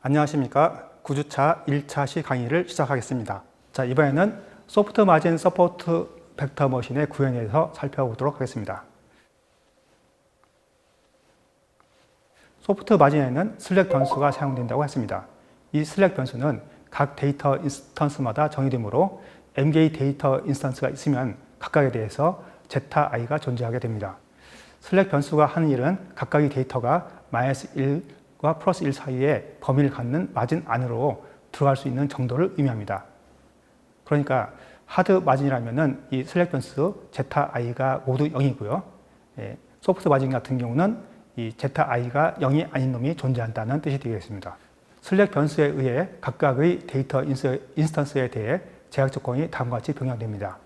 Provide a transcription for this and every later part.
안녕하십니까. 9주차 1차 강의를 시작하겠습니다. 자, 이번에는 소프트 마진 서포트 벡터 머신의 구현에 대해서 살펴보도록 하겠습니다. 소프트 마진에는 슬랙 변수가 사용된다고 했습니다. 이 슬랙 변수는 각 데이터 인스턴스마다 정의되므로 m개의 데이터 인스턴스가 있으면 각각에 대해서 zi가 존재하게 됩니다. 슬랙 변수가 하는 일은 각각의 데이터가 -1과 +1 사이에 범위를 갖는 마진 안으로 들어갈 수 있는 정도를 의미합니다. 그러니까 하드 마진이라면 이 슬랙 변수 zi가 모두 0이고요. 소프트 마진 같은 경우는 이 zi가 0이 아닌 놈이 존재한다는 뜻이 되겠습니다. 슬랙 변수에 의해 각각의 데이터 인스턴스에 대해 제약 조건이 다음과 같이 변경됩니다.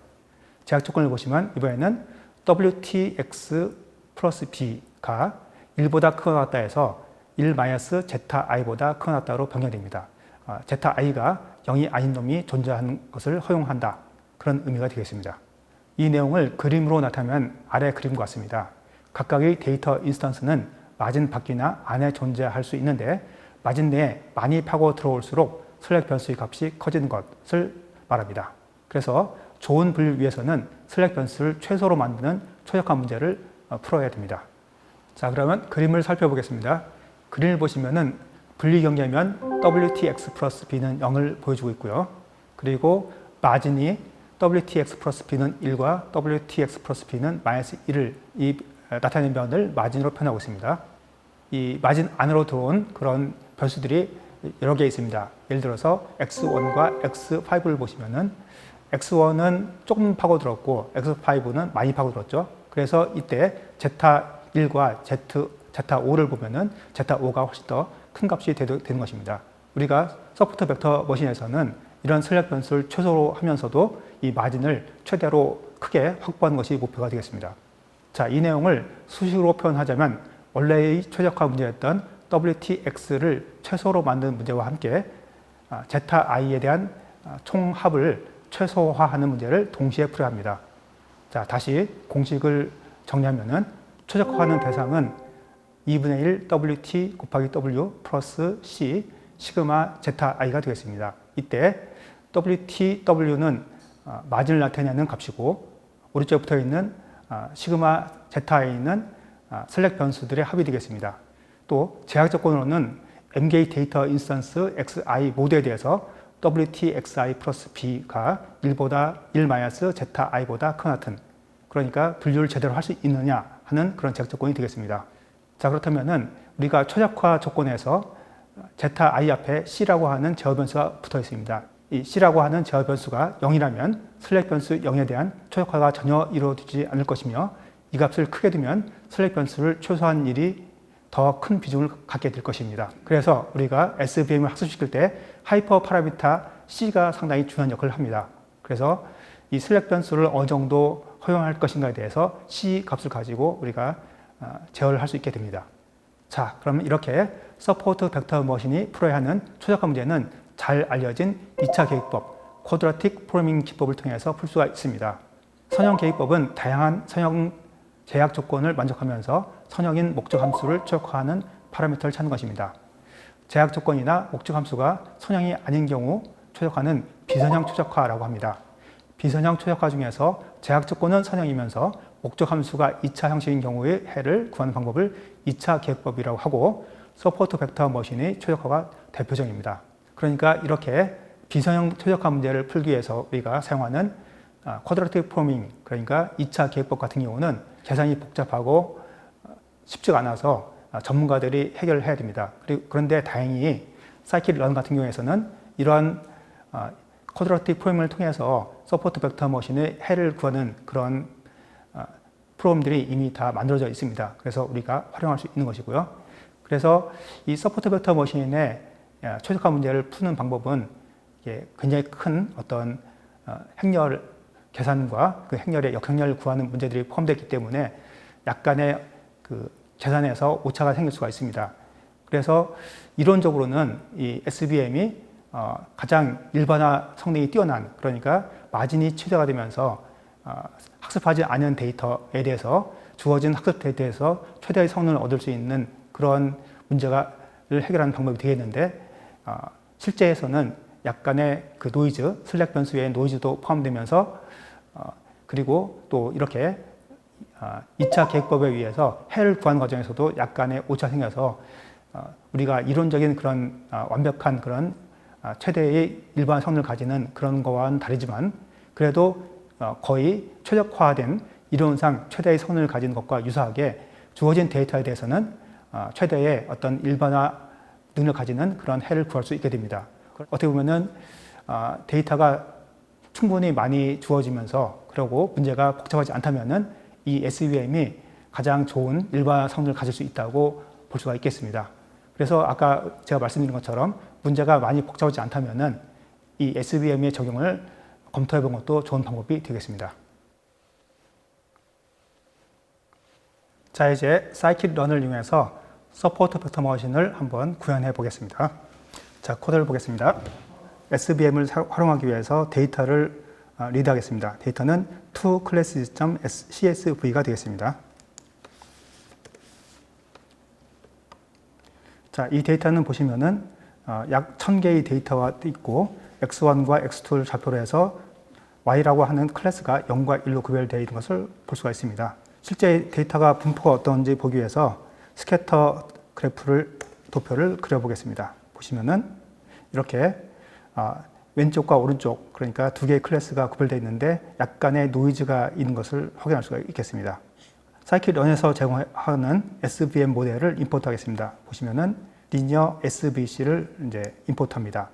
제약 조건을 보시면 이번에는 wtx 플러스 b가 1보다 크거나 같다 해서 1-zi보다 크거나 같다로 변경됩니다. zi가 0이 아닌 놈이 존재하는 것을 허용한다. 그런 의미가 되겠습니다. 이 내용을 그림으로 나타내면 아래 그림과 같습니다. 각각의 데이터 인스턴스는 마진 밖이나 안에 존재할 수 있는데 마진 내에 많이 파고 들어올수록 슬랙 변수의 값이 커지는 것을 말합니다. 그래서 좋은 분류를 위해서는 슬랙 변수를 최소로 만드는 최적화 문제를 풀어야 됩니다. 자, 그러면 그림을 살펴보겠습니다. 그림을 보시면은 분리 경계면 wtx 플러스 b는 0을 보여주고 있고요. 그리고 마진이 wtx 플러스 b는 1과 wtx 플러스 b는 -1을 나타낸 면을 마진으로 표현하고 있습니다. 이 마진 안으로 들어온 그런 변수들이 여러 개 있습니다. 예를 들어서 x1과 x5를 보시면은 x1은 조금 파고들었고 x5는 많이 파고들었죠. 그래서 이때 z1과 z5를 보면은 z5가 훨씬 더 큰 값이 되는 것입니다. 우리가 소프트 벡터 머신에서는 이런 슬랙 변수를 최소로 하면서도 이 마진을 최대로 크게 확보하는 것이 목표가 되겠습니다. 자, 이 내용을 수식으로 표현하자면 원래의 최적화 문제였던 wtx를 최소로 만드는 문제와 함께 zi에 대한 총합을 최소화하는 문제를 동시에 풀어야 합니다. 자, 다시 공식을 정리하면은 최적화하는 대상은 2분의 1 wt 곱하기 w 플러스 c 시그마 zi가 되겠습니다. 이때 wtw는 마진을 나타내는 값이고 오른쪽에 붙어 있는 시그마 zi에 있는 슬랙 변수들의 합이 되겠습니다. 또 제약 조건으로는 m개의 데이터 인스턴스 xi 모두에 대해서 wtxi 플러스 b가 1-zi보다 크거나 같은, 그러니까 분류를 제대로 할 수 있느냐 하는 그런 제약 조건이 되겠습니다. 자, 그렇다면은 우리가 최적화 조건에서 zi 앞에 c라고 하는 제어 변수가 붙어 있습니다. 이 c라고 하는 제어 변수가 0이라면 슬랙 변수 0에 대한 최적화가 전혀 이루어지지 않을 것이며 이 값을 크게 두면 슬랙 변수를 최소화하는 일이 더 큰 비중을 갖게 될 것입니다. 그래서 우리가 SVM을 학습시킬 때 하이퍼 파라미터 C가 상당히 중요한 역할을 합니다. 그래서 이 슬랙 변수를 어느 정도 허용할 것인가에 대해서 C 값을 가지고 우리가 제어를 할 수 있게 됩니다. 자, 그러면 이렇게 서포트 벡터 머신이 풀어야 하는 최적화 문제는 잘 알려진 2차 계획법, 쿼드라틱 프로그래밍 기법을 통해서 풀 수가 있습니다. 선형 계획법은 다양한 선형 제약 조건을 만족하면서 선형인 목적 함수를 최적화하는 파라미터를 찾는 것입니다. 제약 조건이나 목적 함수가 선형이 아닌 경우 최적화는 비선형 최적화라고 합니다. 비선형 최적화 중에서 제약 조건은 선형이면서 목적 함수가 2차 형식인 경우의 해를 구하는 방법을 2차 계획법이라고 하고 서포트 벡터 머신의 최적화가 대표적입니다. 그러니까 이렇게 비선형 최적화 문제를 풀기 위해서 우리가 사용하는 쿼드라틱 프로그래밍, 그러니까 2차 계획법 같은 경우는 계산이 복잡하고 쉽지가 않아서 전문가들이 해결을 해야 됩니다. 그런데 다행히 사이킷런 같은 경우에서는 이러한 쿼드라틱 프로그래밍을 통해서 서포트 벡터 머신의 해를 구하는 그런 프로그램들이 이미 다 만들어져 있습니다. 그래서 우리가 활용할 수 있는 것이고요. 그래서 이 서포트 벡터 머신의 최적화 문제를 푸는 방법은 굉장히 큰 어떤 행렬 계산과 그 행렬의 역행렬을 구하는 문제들이 포함되어 있기 때문에 약간의 그 계산에서 오차가 생길 수가 있습니다. 그래서 이론적으로는 이 SVM이 가장 일반화 성능이 뛰어난, 그러니까 마진이 최대가 되면서 학습하지 않은 데이터에 대해서 주어진 학습 데이터에서 최대의 성능을 얻을 수 있는 그런 문제를 해결하는 방법이 되겠는데 실제에서는 약간의 그 노이즈, 슬랙 변수의 노이즈도 포함되면서 그리고 또 이렇게 2차 계획법에 의해서 해를 구하는 과정에서도 약간의 오차가 생겨서 우리가 이론적인 그런 완벽한 그런 최대의 일반 성능을 가지는 그런 거와는 다르지만 그래도 거의 최적화된 이론상 최대의 성능을 가진 것과 유사하게 주어진 데이터에 대해서는 최대의 어떤 일반화 능력을 가지는 그런 해를 구할 수 있게 됩니다. 어떻게 보면은 데이터가 충분히 많이 주어지면서 그리고 문제가 복잡하지 않다면은 이 SVM이 가장 좋은 일반화 성능을 가질 수 있다고 볼 수가 있겠습니다. 그래서 아까 제가 말씀드린 것처럼 문제가 많이 복잡하지 않다면은 이 SVM의 적용을 검토해 본 것도 좋은 방법이 되겠습니다. 자, 이제 scikit-learn을 이용해서 서포트 벡터 머신을 한번 구현해 보겠습니다. 자, 코드를 보겠습니다. SVM을 활용하기 위해서 데이터를 리드하겠습니다. 데이터는 toClasses.csv가 되겠습니다. 자, 이 데이터는 보시면은 약 1000개의 데이터가 있고 x1과 x2를 좌표로 해서 y라고 하는 클래스가 0과 1로 구별되어 있는 것을 볼 수가 있습니다. 실제 데이터가 분포가 어떤지 보기 위해서 스캐터 그래프를 도표를 그려보겠습니다. 보시면은 이렇게 왼쪽과 오른쪽 그러니까 두 개의 클래스가 구별되어 있는데 약간의 노이즈가 있는 것을 확인할 수가 있겠습니다. scikit-learn에서 제공하는 SVM 모델을 임포트하겠습니다. 보시면은 linear SVC를 이제 임포트합니다.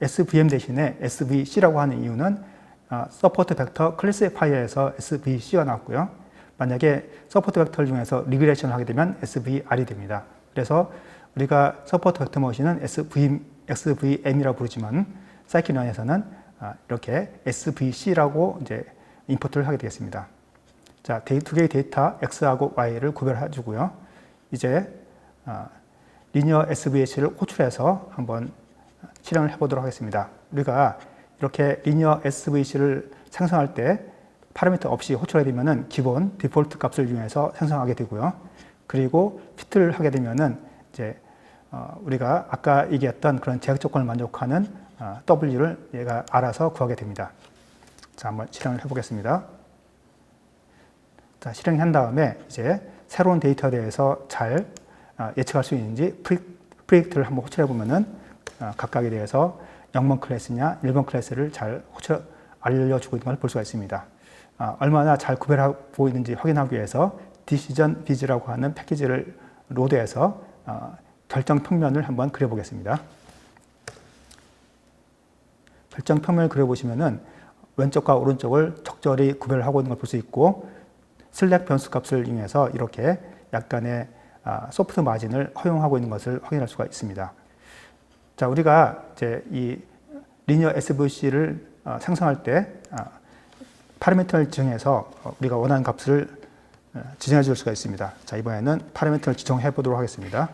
SVM 대신에 SVC라고 하는 이유는 서포트 벡터 클래시파이어에서 SVC가 나왔고요. 만약에 서포트 벡터를 중에서 리그레이션을 하게 되면 SVR이 됩니다. 그래서 우리가 서포트 벡터 머신은 SVM이라고 부르지만 scikit-learn에서는 이렇게 SVC라고 이제 임포트를 하게 되겠습니다. 자, 두 개의 데이터 X하고 Y를 구별해 주고요. 이제 리니어 SVC를 호출해서 한번 실행을 해보도록 하겠습니다. 우리가 이렇게 리니어 SVC를 생성할 때 파라미터 없이 호출하게 되면은 기본 디폴트 값을 이용해서 생성하게 되고요. 그리고 피트를 하게 되면은 이제 우리가 아까 얘기했던 그런 제약 조건을 만족하는 W를 얘가 알아서 구하게 됩니다. 자, 한번 실행을 해보겠습니다. 자, 실행한 다음에 이제 새로운 데이터에 대해서 잘 예측할 수 있는지 프리딕트를 한번 호출해 보면은 각각에 대해서 0번 클래스냐 1번 클래스를 잘 알려주고 있는 걸 볼 수가 있습니다. 얼마나 잘 구별하고 있는지 확인하기 위해서 Decision Biz라고 하는 패키지를 로드해서 결정 평면을 한번 그려보겠습니다. 결정 평면을 그려보시면은 왼쪽과 오른쪽을 적절히 구별하고 있는 걸 볼 수 있고 슬랙 변수 값을 이용해서 이렇게 약간의 소프트 마진을 허용하고 있는 것을 확인할 수가 있습니다. 자, 우리가 이제 이 리니어 SVC를 생성할 때 파라미터를 지정해서 우리가 원하는 값을 지정해 줄 수가 있습니다. 자, 이번에는 파라미터를 지정해 보도록 하겠습니다.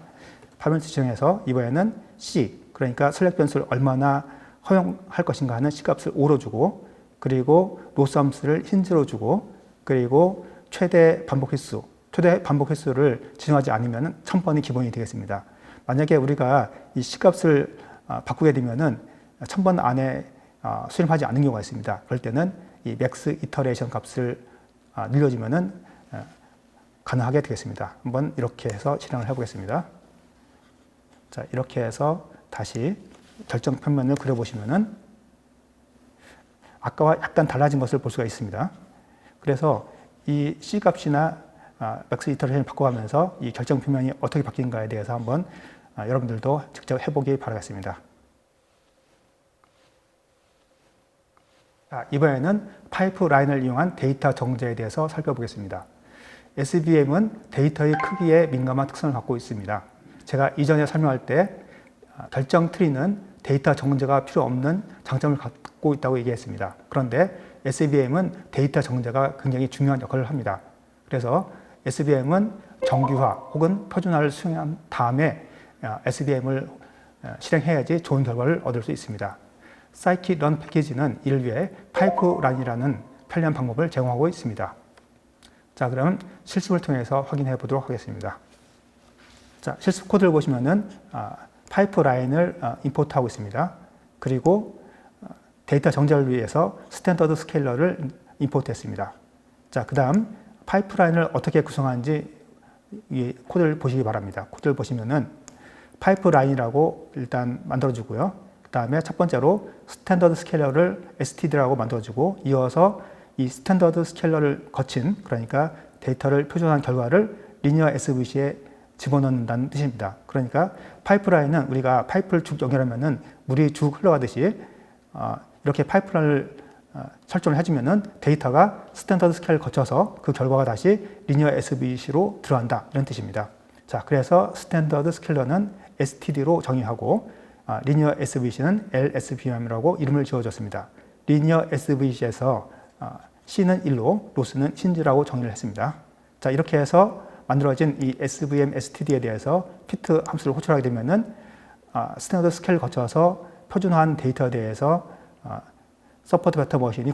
파라미터 지정해서 이번에는 C, 그러니까 슬랙 변수를 얼마나 허용할 것인가 하는 C 값을 5로 주고 그리고 로스 함수를 힌즈로 주고 그리고 최대 반복 횟수를 지정하지 않으면 1000번이 기본이 되겠습니다. 만약에 우리가 이 C 값을 바꾸게 되면은 1000번 안에 수렴하지 않는 경우가 있습니다. 그럴 때는 이 맥스 이터레이션 값을 늘려주면은 가능하게 되겠습니다. 한번 이렇게 해서 실행을 해보겠습니다. 자, 이렇게 해서 다시 결정 평면을 그려보시면은 아까와 약간 달라진 것을 볼 수가 있습니다. 그래서 이 C 값이나 맥스 이터레이션을 바꿔가면서 이 결정 평면이 어떻게 바뀌는가에 대해서 한번 여러분들도 직접 해보기 바라겠습니다. 자, 이번에는 파이프라인을 이용한 데이터 정제에 대해서 살펴보겠습니다. SVM은 데이터의 크기에 민감한 특성을 갖고 있습니다. 제가 이전에 설명할 때 결정 트리는 데이터 정제가 필요 없는 장점을 갖고 있다고 얘기했습니다. 그런데 SVM은 데이터 정제가 굉장히 중요한 역할을 합니다. 그래서 SVM은 정규화 혹은 표준화를 수행한 다음에 SVM을 실행해야지 좋은 결과를 얻을 수 있습니다. scikit-learn 패키지는 이를 위해 파이프라인이라는 편리한 방법을 제공하고 있습니다. 자, 그럼 실습을 통해서 확인해 보도록 하겠습니다. 자, 실습 코드를 보시면은 파이프라인을 임포트하고 있습니다. 그리고 데이터 정제를 위해서 스탠더드 스케일러를 임포트했습니다. 자, 그 다음 파이프라인을 어떻게 구성하는지 이 코드를 보시기 바랍니다. 코드를 보시면은 파이프라인이라고 일단 만들어주고요. 그 다음에 첫 번째로 스탠더드 스케일러를 std라고 만들어주고, 이어서 이 스탠더드 스케일러를 거친, 그러니까 데이터를 표준화한 결과를 리니어 SVC에 집어넣는다는 뜻입니다. 그러니까 파이프라인은 우리가 파이프를 쭉 연결하면은 물이 쭉 흘러가듯이 이렇게 파이프라인을 설정을 해주면은 데이터가 스탠더드 스케일을 거쳐서 그 결과가 다시 리니어 SVC로 들어간다, 이런 뜻입니다. 자, 그래서 스탠더드 스케일러는 std로 정의하고 리니어 SVC는 LSVM이라고 이름을 지어줬습니다. 리니어 SVC에서 C는 1로, 로스는 신지라고 정의를 했습니다. 자, 이렇게 해서 만들어진 이 SVM STD에 대해서 fit 함수를 호출하게 되면은 스탠더드 스케일을 거쳐서 표준화한 데이터에 대해서 서포트 벡터 머신이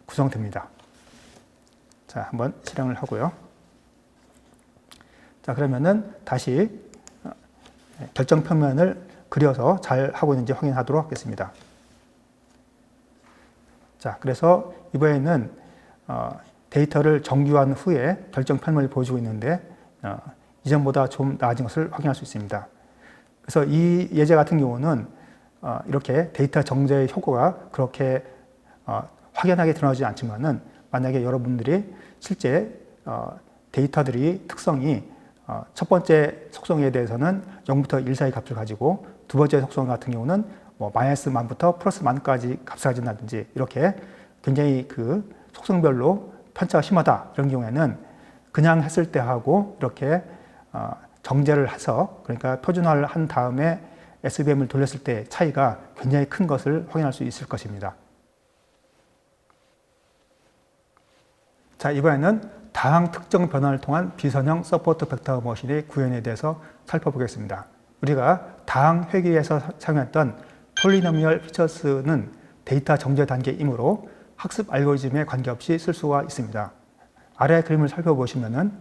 구성됩니다. 자, 한번 실행을 하고요. 자, 그러면은 다시 결정 표면을 그려서 잘 하고 있는지 확인하도록 하겠습니다. 자, 그래서 이번에는 데이터를 정규한 후에 결정 표면을 보여주고 있는데 이전보다 좀 나아진 것을 확인할 수 있습니다. 그래서 이 예제 같은 경우는 이렇게 데이터 정제의 효과가 그렇게 확연하게 드러나지 않지만은, 만약에 여러분들이 실제 데이터들이 특성이 첫 번째 속성에 대해서는 0부터 1 사이 값을 가지고, 두 번째 속성 같은 경우는 뭐 마이너스 만부터 플러스 만까지 값을 가진다든지, 이렇게 굉장히 그 속성별로 편차가 심하다, 이런 경우에는 그냥 했을 때하고 이렇게 정제를 해서, 그러니까 표준화를 한 다음에 SVM을 돌렸을 때 차이가 굉장히 큰 것을 확인할 수 있을 것입니다. 자, 이번에는 다항 특정 변환을 통한 비선형 서포트 벡터 머신의 구현에 대해서 살펴보겠습니다. 우리가 다항 회귀에서 사용했던 폴리노미얼 피처스는 데이터 정제 단계이므로 학습 알고리즘에 관계없이 쓸 수가 있습니다. 아래 그림을 살펴보시면은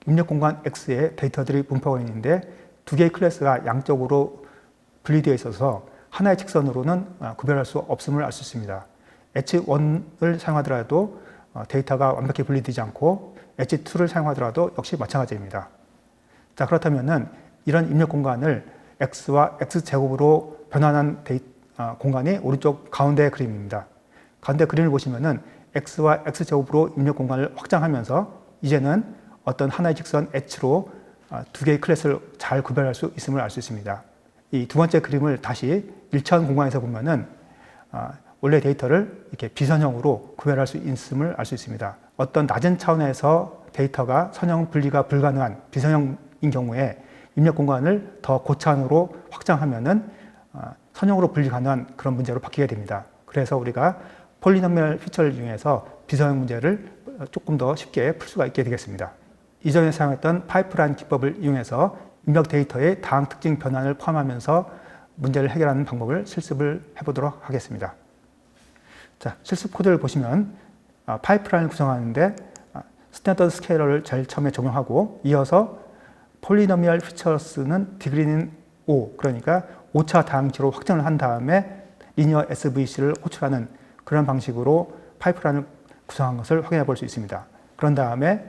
입력 공간 X에 데이터들이 분포가 있는데 두 개의 클래스가 양쪽으로 분리되어 있어서 하나의 직선으로는 구별할 수 없음을 알 수 있습니다. H1을 사용하더라도 데이터가 완벽히 분리되지 않고 H2를 사용하더라도 역시 마찬가지입니다. 자, 그렇다면은 이런 입력 공간을 X와 X제곱으로 변환한 공간이 오른쪽 가운데 그림입니다. 가운데 그림을 보시면은 X와 X제곱으로 입력 공간을 확장하면서 이제는 어떤 하나의 직선 H로 두 개의 클래스를 잘 구별할 수 있음을 알 수 있습니다. 이 두 번째 그림을 다시 1차원 공간에서 보면은 원래 데이터를 이렇게 비선형으로 구별할 수 있음을 알 수 있습니다. 어떤 낮은 차원에서 데이터가 선형 분리가 불가능한 비선형인 경우에 입력 공간을 더 고차원으로 확장하면은 선형으로 분리 가능한 그런 문제로 바뀌게 됩니다. 그래서 우리가 폴리노미얼 피처를 이용해서 비선형 문제를 조금 더 쉽게 풀 수가 있게 되겠습니다. 이전에 사용했던 파이프라인 기법을 이용해서 입력 데이터의 다항 특징 변환을 포함하면서 문제를 해결하는 방법을 실습을 해보도록 하겠습니다. 자, 실습 코드를 보시면 파이프라인을 구성하는데 스탠더드 스케일러를 제일 처음에 적용하고, 이어서 폴리노미얼 피처스는 디그리는 5, 그러니까 5차 다항치로 확정을 한 다음에 리니어 SVC를 호출하는 그런 방식으로 파이프라인을 구성한 것을 확인해 볼 수 있습니다. 그런 다음에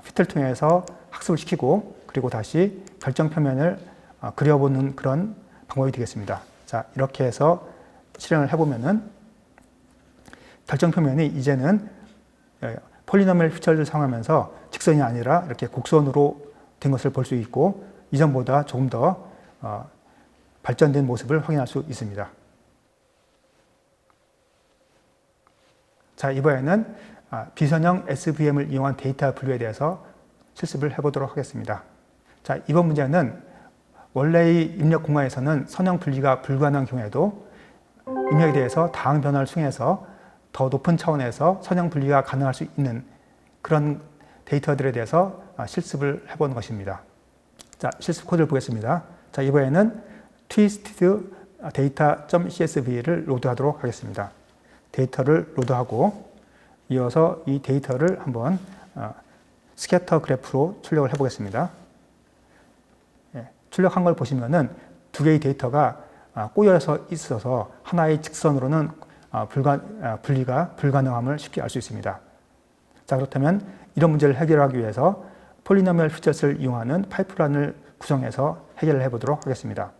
피트를 통해서 학습을 시키고, 그리고 다시 결정 표면을 그려보는 그런 방법이 되겠습니다. 자, 이렇게 해서 실행을 해보면은 결정 표면이 이제는 폴리노미얼 피처를 사용하면서 직선이 아니라 이렇게 곡선으로 된 것을 볼 수 있고, 이전보다 조금 더 발전된 모습을 확인할 수 있습니다. 자, 이번에는 비선형 SVM을 이용한 데이터 분류에 대해서 실습을 해보도록 하겠습니다. 자, 이번 문제는 원래의 입력 공간에서는 선형 분리가 불가능한 경우에도 입력에 대해서 다항 변화를 수행해서 더 높은 차원에서 선형 분리가 가능할 수 있는 그런 데이터들에 대해서 실습을 해본 것입니다. 자, 실습 코드를 보겠습니다. 자, 이번에는 twisted data.csv를 로드하도록 하겠습니다. 데이터를 로드하고, 이어서 이 데이터를 한번 스캐터 그래프로 출력을 해보겠습니다. 출력한 걸 보시면은 두 개의 데이터가 꼬여서 있어서 하나의 직선으로는 분리가 불가능함을 쉽게 알 수 있습니다. 자, 그렇다면 이런 문제를 해결하기 위해서 폴리노미얼 피처스를 이용하는 파이프라인을 구성해서 해결을 해보도록 하겠습니다.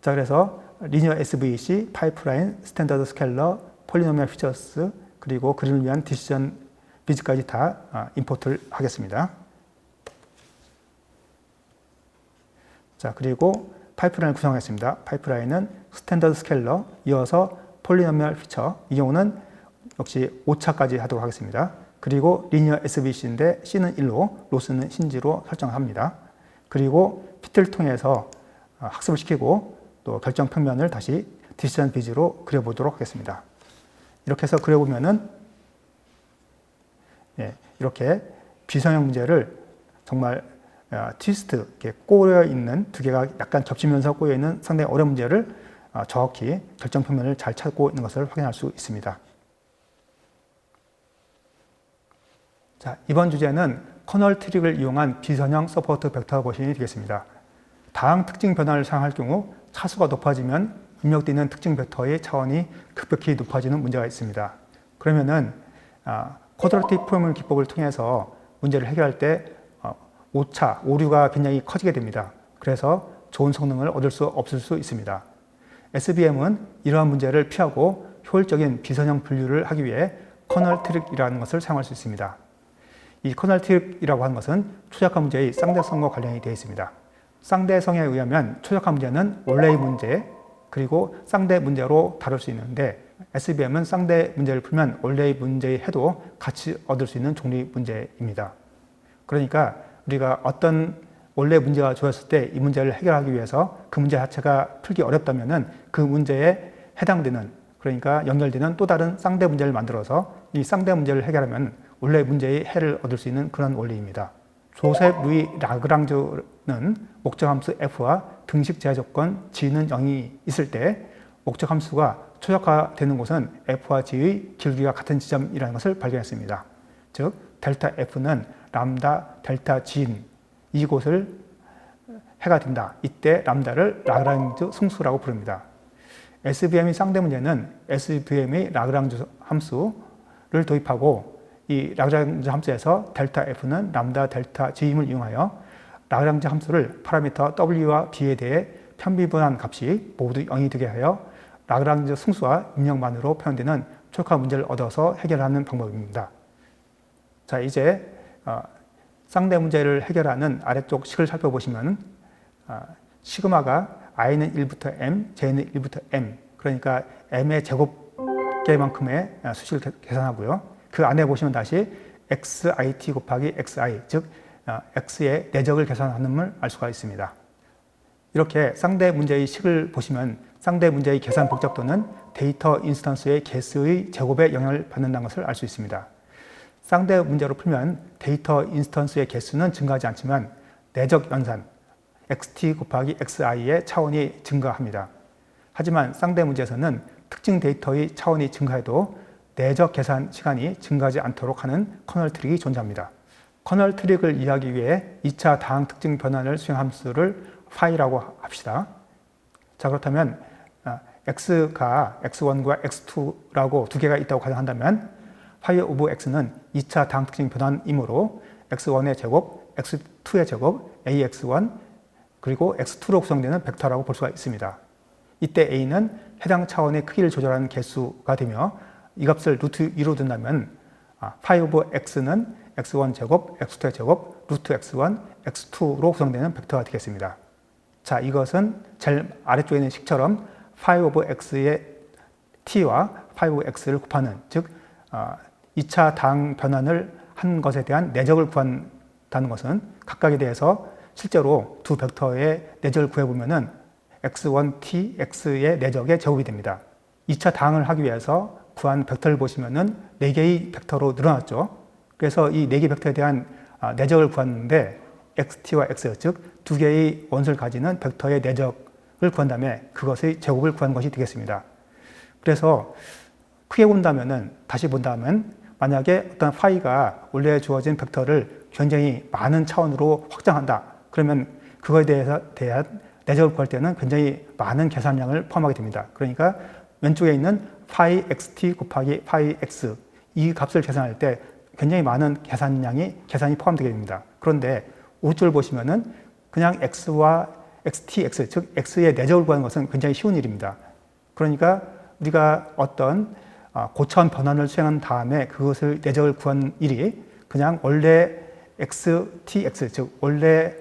자, 그래서 리니어 SVC, 파이프라인, 스탠더드 스케일러, 폴리노미얼 피처스, 그리고 그림을 위한 디시전 비즈까지 다 임포트를 하겠습니다. 자, 그리고 파이프라인을 구성하겠습니다. 파이프라인은 스탠더드 스케일러, 이어서 폴리노미얼 피처, 이 경우는 역시 5차까지 하도록 하겠습니다. 그리고 리니어 SVC인데 C는 1로, 로스는 신지로 설정합니다. 그리고 피트를 통해서 학습을 시키고 또 결정 평면을 다시 디시전 비즈로 그려보도록 하겠습니다. 이렇게 해서 그려보면은 이렇게 비선형 문제를 정말 트위스트, 이렇게 꼬여 있는 두 개가 약간 겹치면서 꼬여 있는 상당히 어려운 문제를 정확히 결정 평면을 잘 찾고 있는 것을 확인할 수 있습니다. 자, 이번 주제는 커널 트릭을 이용한 비선형 서포트 벡터 거신이 되겠습니다. 다항 특징 변화를 사용할 경우 차수가 높아지면 입력되는 특징 벡터의 차원이 급격히 높아지는 문제가 있습니다. 그러면은 쿼드라틱 포뮬 기법을 통해서 문제를 해결할 때 오차, 오류가 굉장히 커지게 됩니다. 그래서 좋은 성능을 얻을 수 없을 수 있습니다. SVM은 이러한 문제를 피하고 효율적인 비선형 분류를 하기 위해 커널 트릭이라는 것을 사용할 수 있습니다. 이 커널 트릭이라고 하는 것은 최적화 문제의 쌍대성과 관련이 되어 있습니다. 쌍대성에 의하면 최적화 문제는 원래의 문제, 그리고 쌍대 문제로 다룰 수 있는데 SVM은 쌍대 문제를 풀면 원래의 문제의 해도 같이 얻을 수 있는 종리 문제입니다. 그러니까 우리가 어떤 원래 문제가 주어졌을 때 이 문제를 해결하기 위해서 그 문제 자체가 풀기 어렵다면은 그 문제에 해당되는, 그러니까 연결되는 또 다른 쌍대 문제를 만들어서 이 쌍대 문제를 해결하면 원래 문제의 해를 얻을 수 있는 그런 원리입니다. 조셉 루이 라그랑주는 목적함수 f와 등식 제한 조건 g는 0이 있을 때 목적함수가 최적화되는 곳은 f와 g의 길이가 같은 지점이라는 것을 발견했습니다. 즉 델타 f는 람다 델타 g인 이곳을 해가 된다. 이때 람다를 라그랑주 승수라고 부릅니다. SVM의 쌍대 문제는 SVM의 라그랑주 함수를 도입하고 이 라그랑주 함수에서 델타 f는 람다 델타 g임을 이용하여 라그랑주 함수를 파라미터 w와 b에 대해 편비분한 값이 모두 0이 되게 하여 라그랑주 승수와 입력만으로 표현되는 최적화 문제를 얻어서 해결하는 방법입니다. 자, 이제 쌍대 문제를 해결하는 아래쪽 식을 살펴보시면 시그마가 i는 1부터 m, j는 1부터 m, 그러니까 m의 제곱개만큼의 수식을 계산하고요. 그 안에 보시면 다시 xit 곱하기 xi, 즉 x의 내적을 계산하는을 알 수가 있습니다. 이렇게 쌍대 문제의 식을 보시면 쌍대 문제의 계산 복잡도는 데이터 인스턴스의 개수의 제곱에 영향을 받는다는 것을 알 수 있습니다. 쌍대 문제로 풀면 데이터 인스턴스의 개수는 증가하지 않지만 내적 연산 xt 곱하기 xi의 차원이 증가합니다. 하지만 쌍대 문제에서는 특징 데이터의 차원이 증가해도 내적 계산 시간이 증가하지 않도록 하는 커널 트릭이 존재합니다. 커널 트릭을 이해하기 위해 2차 다항 특징 변환을 수행 함수를 phi라고 합시다. 자, 그렇다면 x가 x1과 x2라고 두 개가 있다고 가정한다면 phi of x는 2차 다항 특징 변환이므로 x1의 제곱, x2의 제곱, ax1 그리고 x2로 구성되는 벡터라고 볼 수가 있습니다. 이때 a는 해당 차원의 크기를 조절하는 개수가 되며 이 값을 루트 2로 둔다면 phi of x는 x1 제곱, x2의 제곱, 루트 x1, x2로 구성되는 벡터가 되겠습니다. 자, 이것은 제일 아래쪽에 있는 식처럼 phi of x의 t와 phi of x를 곱하는, 즉 2차 다항 변환을 한 것에 대한 내적을 구한다는 것은 각각에 대해서 실제로 두 벡터의 내적을 구해보면 x1t, x의 내적의 제곱이 됩니다. 2차 다항을 하기 위해서 구한 벡터를 보시면 4개의 벡터로 늘어났죠. 그래서 이 4개 벡터에 대한 내적을 구했는데 xt와 x, 즉 두 개의 원소를 가지는 벡터의 내적을 구한 다음에 그것의 제곱을 구한 것이 되겠습니다. 그래서 크게 본다면, 다시 본다면 만약에 어떤 phi가 원래 주어진 벡터를 굉장히 많은 차원으로 확장한다. 그러면 그거에 대한 내적을 구할 때는 굉장히 많은 계산량을 포함하게 됩니다. 그러니까 왼쪽에 있는 파이 xt 곱하기 파이 x 이 값을 계산할 때 굉장히 많은 계산이 포함되게 됩니다. 그런데 오른쪽을 보시면은 그냥 x와 xtx, 즉 x의 내적을 구하는 것은 굉장히 쉬운 일입니다. 그러니까 우리가 어떤 고차원 변환을 수행한 다음에 그것을 내적을 구하는 일이 그냥 원래 xtx, 즉 원래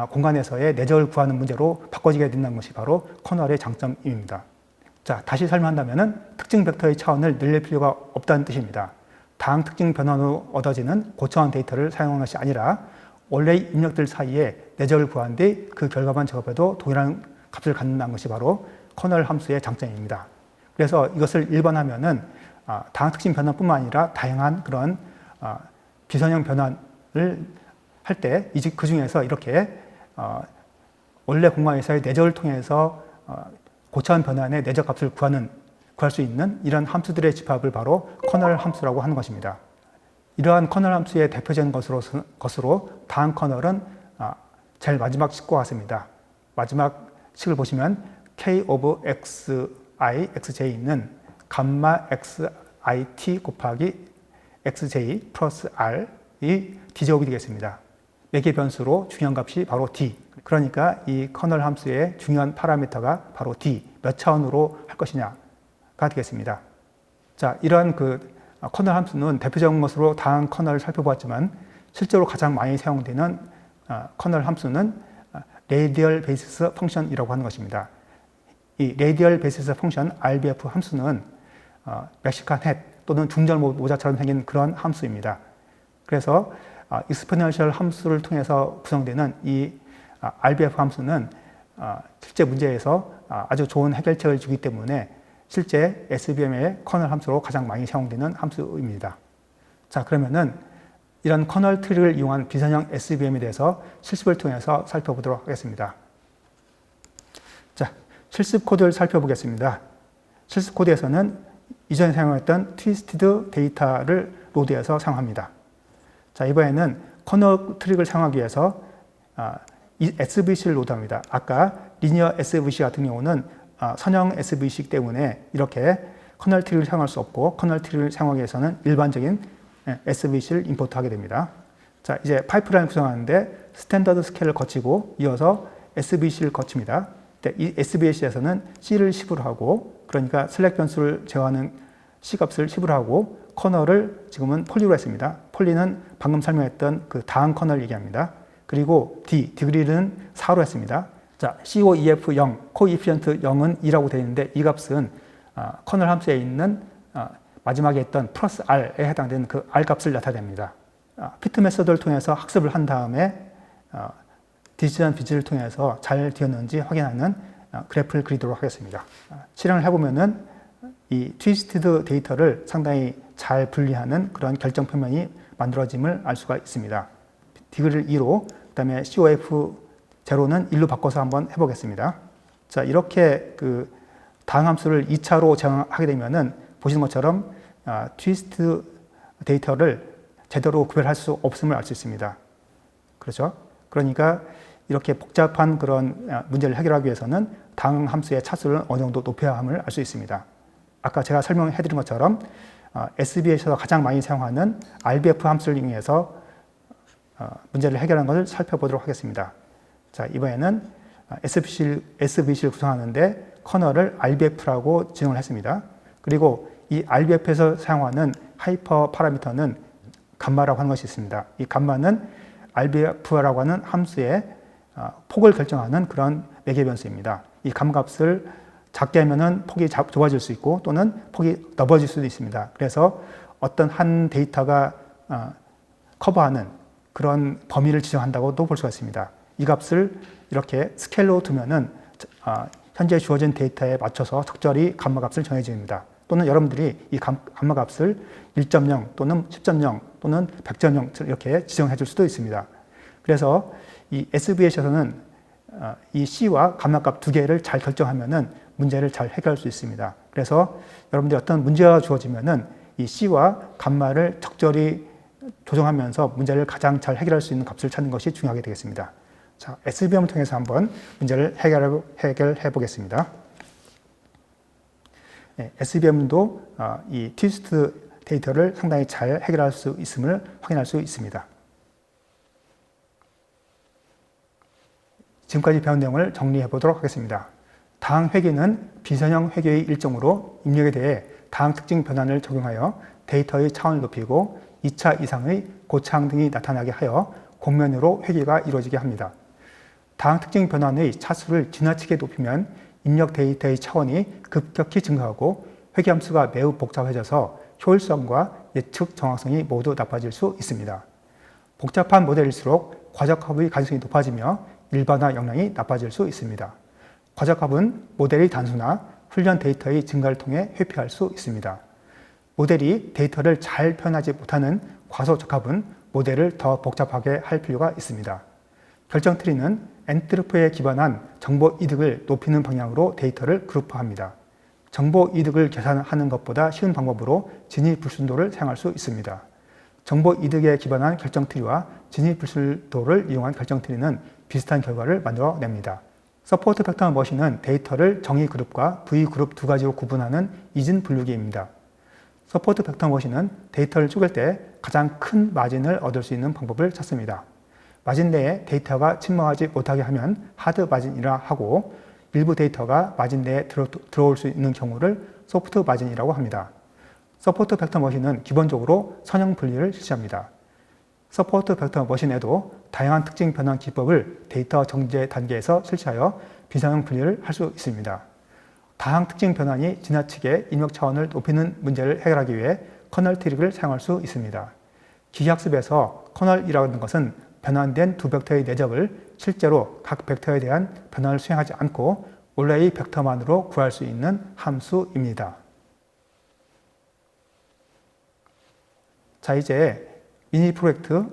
공간에서의 내적을 구하는 문제로 바꿔지게 된다는 것이 바로 커널의 장점입니다. 자, 다시 설명한다면 특징 벡터의 차원을 늘릴 필요가 없다는 뜻입니다. 다항 특징 변환으로 얻어지는 고차원 데이터를 사용하는 것이 아니라 원래 입력들 사이에 내적을 구한 뒤 그 결과만 작업해도 동일한 값을 갖는다는 것이 바로 커널 함수의 장점입니다. 그래서 이것을 일반화하면은 다항 특징 변환뿐만 아니라 다양한 그런 비선형 변환을 할 때 그 중에서 이렇게 원래 공간에서의 내적을 통해서 고차원 변환의 내적 값을 구할 수 있는 이런 함수들의 집합을 바로 커널 함수라고 하는 것입니다. 이러한 커널 함수의 대표적인 것으로 다항 커널은 제일 마지막 식과 같습니다. 마지막 식을 보시면 k of xi, xj는 감마 xit 곱하기 xj 플러스 r이 d제곱이 되겠습니다. 매개 변수로 중요한 값이 바로 d. 그러니까 이 커널 함수의 중요한 파라미터가 바로 d, 몇 차원으로 할 것이냐가 되겠습니다. 자, 이러한 커널 함수는 대표적인 것으로 다항 커널을 살펴보았지만 실제로 가장 많이 사용되는 커널 함수는 레이디얼 베이시스 펑션이라고 하는 것입니다. 이 레이디얼 베이시스 펑션 RBF 함수는 멕시칸 햇 또는 중절 모자처럼 생긴 그런 함수입니다. 그래서 익스포넨셜 함수를 통해서 구성되는 이 RBF 함수는 실제 문제에서 아주 좋은 해결책을 주기 때문에 실제 SVM의 커널 함수로 가장 많이 사용되는 함수입니다. 자, 그러면은 이런 커널 트리를 이용한 비선형 SVM에 대해서 실습을 통해서 살펴보도록 하겠습니다. 자, 실습 코드를 살펴보겠습니다. 실습 코드에서는 이전에 사용했던 트위스티드 데이터를 로드해서 사용합니다. 자, 이번에는 커널 트릭을 사용하기 위해서 이 SVC를 로드합니다. 아까 리니어 SVC 같은 경우는 선형 SVC이기 때문에 이렇게 커널 트릭을 사용할 수 없고 커널 트릭을 사용하기 위해서는 일반적인 SVC를 임포트하게 됩니다. 자, 이제 파이프라인을 구성하는데 스탠더드 스케일을 거치고 이어서 SVC를 거칩니다. 이 SVC에서는 C를 10으로 하고 그러니까 슬랙 변수를 제어하는 C 값을 10으로 하고 커널을 지금은 폴리로 했습니다. 폴리는 방금 설명했던 그 다항 커널 얘기합니다. 그리고 디그리는 4로 했습니다. 자, COEF0, 코이피션트 0은 2라고 되어 있는데 이 값은 커널 함수에 있는 마지막에 있던 플러스 R에 해당되는 그 R 값을 나타냅니다. 피트 메서드를 통해서 학습을 한 다음에 디지전 비즈를 통해서 잘 되었는지 확인하는 그래프를 그리도록 하겠습니다. 실행을 해보면은 이 트위스티드 데이터를 상당히 잘 분리하는 그런 결정 표면이 만들어짐을 알 수가 있습니다. 디그를 2로, 그 다음에 COF0는 1로 바꿔서 한번 해보겠습니다. 자, 이렇게 다항 함수를 2차로 제어하게 되면은 보시는 것처럼 트위스트 데이터를 제대로 구별할 수 없음을 알 수 있습니다. 그렇죠? 그러니까 이렇게 복잡한 그런 문제를 해결하기 위해서는 다항 함수의 차수를 어느 정도 높여야 함을 알 수 있습니다. 아까 제가 설명해 드린 것처럼 SVM에서 가장 많이 사용하는 RBF 함수를 이용해서 문제를 해결하는 것을 살펴보도록 하겠습니다. 자, 이번에는 SVC를 구성하는데 커널을 RBF라고 지정을 했습니다. 그리고 이 RBF에서 사용하는 하이퍼 파라미터는 감마라고 하는 것이 있습니다. 이 감마는 RBF라고 하는 함수의 폭을 결정하는 그런 매개 변수입니다. 이 감값을 작게 하면은 폭이 좁아질 수 있고 또는 폭이 넓어질 수도 있습니다. 그래서 어떤 한 데이터가 커버하는 그런 범위를 지정한다고도 볼 수가 있습니다. 이 값을 이렇게 스케일로 두면은 현재 주어진 데이터에 맞춰서 적절히 감마 값을 정해줍니다. 또는 여러분들이 이 감마 값을 1.0 또는 10.0 또는 100.0 이렇게 지정해 줄 수도 있습니다. 그래서 이 SVM에서는 이 C와 감마값 두 개를 잘 결정하면은 문제를 잘 해결할 수 있습니다. 그래서 여러분들이 어떤 문제가 주어지면은 이 C와 감마를 적절히 조정하면서 문제를 가장 잘 해결할 수 있는 값을 찾는 것이 중요하게 되겠습니다. 자, SVM을 통해서 한번 문제를 해결해 보겠습니다. 네, SVM도 이 트위스트 데이터를 상당히 잘 해결할 수 있음을 확인할 수 있습니다. 지금까지 배운 내용을 정리해 보도록 하겠습니다. 다항 회계는 비선형 회계의 일종으로 입력에 대해 다항 특징 변환을 적용하여 데이터의 차원을 높이고 2차 이상의 고차항 등이 나타나게 하여 곡면으로 회계가 이루어지게 합니다. 다항 특징 변환의 차수를 지나치게 높이면 입력 데이터의 차원이 급격히 증가하고 회계함수가 매우 복잡해져서 효율성과 예측 정확성이 모두 나빠질 수 있습니다. 복잡한 모델일수록 과적합의 가능성이 높아지며 일반화 역량이 나빠질 수 있습니다. 과적합은 모델의 단수나 훈련 데이터의 증가를 통해 회피할 수 있습니다. 모델이 데이터를 잘 표현하지 못하는 과소적합은 모델을 더 복잡하게 할 필요가 있습니다. 결정 트리는 엔트로피에 기반한 정보 이득을 높이는 방향으로 데이터를 그룹화합니다. 정보 이득을 계산하는 것보다 쉬운 방법으로 진위불순도를 사용할 수 있습니다. 정보 이득에 기반한 결정 트리와 진위불순도를 이용한 결정 트리는 비슷한 결과를 만들어냅니다. 서포트 벡터 머신은 데이터를 정의 그룹과 V 그룹 두 가지로 구분하는 이진 분류기입니다. 서포트 벡터 머신은 데이터를 쪼갤 때 가장 큰 마진을 얻을 수 있는 방법을 찾습니다. 마진 내에 데이터가 침범하지 못하게 하면 하드 마진이라 하고 일부 데이터가 마진 내에 들어올 수 있는 경우를 소프트 마진이라고 합니다. 서포트 벡터 머신은 기본적으로 선형 분리를 실시합니다. 서포트 벡터 머신에도 다양한 특징 변환 기법을 데이터 정제 단계에서 실시하여 비선형 분리를 할 수 있습니다. 다항 특징 변환이 지나치게 입력 차원을 높이는 문제를 해결하기 위해 커널 트릭을 사용할 수 있습니다. 기계학습에서 커널이라는 것은 변환된 두 벡터의 내적을 실제로 각 벡터에 대한 변환을 수행하지 않고 원래의 벡터만으로 구할 수 있는 함수입니다. 자, 이제 미니 프로젝트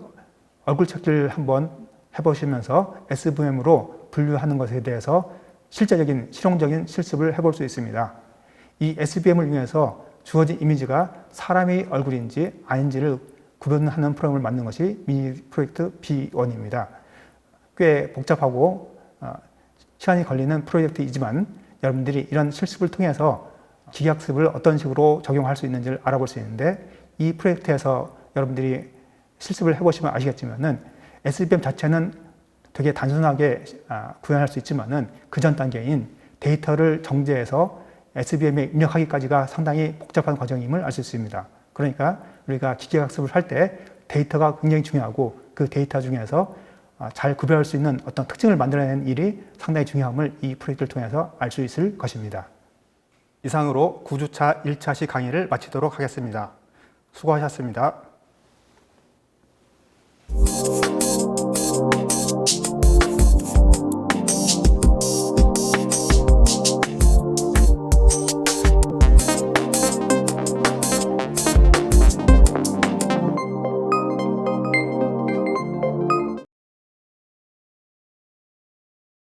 얼굴 찾기를 한번 해보시면서 SVM으로 분류하는 것에 대해서 실제적인 실용적인 실습을 해볼 수 있습니다. 이 SVM을 이용해서 주어진 이미지가 사람의 얼굴인지 아닌지를 구분하는 프로그램을 만든 것이 미니 프로젝트 B1입니다. 꽤 복잡하고 시간이 걸리는 프로젝트이지만 여러분들이 이런 실습을 통해서 기계학습을 어떤 식으로 적용할 수 있는지를 알아볼 수 있는데, 이 프로젝트에서 여러분들이 실습을 해보시면 아시겠지만은 SVM 자체는 되게 단순하게 구현할 수 있지만은 그 전 단계인 데이터를 정제해서 SVM에 입력하기까지가 상당히 복잡한 과정임을 알 수 있습니다. 그러니까 우리가 기계학습을 할 때 데이터가 굉장히 중요하고 그 데이터 중에서 잘 구별할 수 있는 어떤 특징을 만들어내는 일이 상당히 중요함을 이 프로젝트를 통해서 알 수 있을 것입니다. 이상으로 9주차 1차시 강의를 마치도록 하겠습니다. 수고하셨습니다.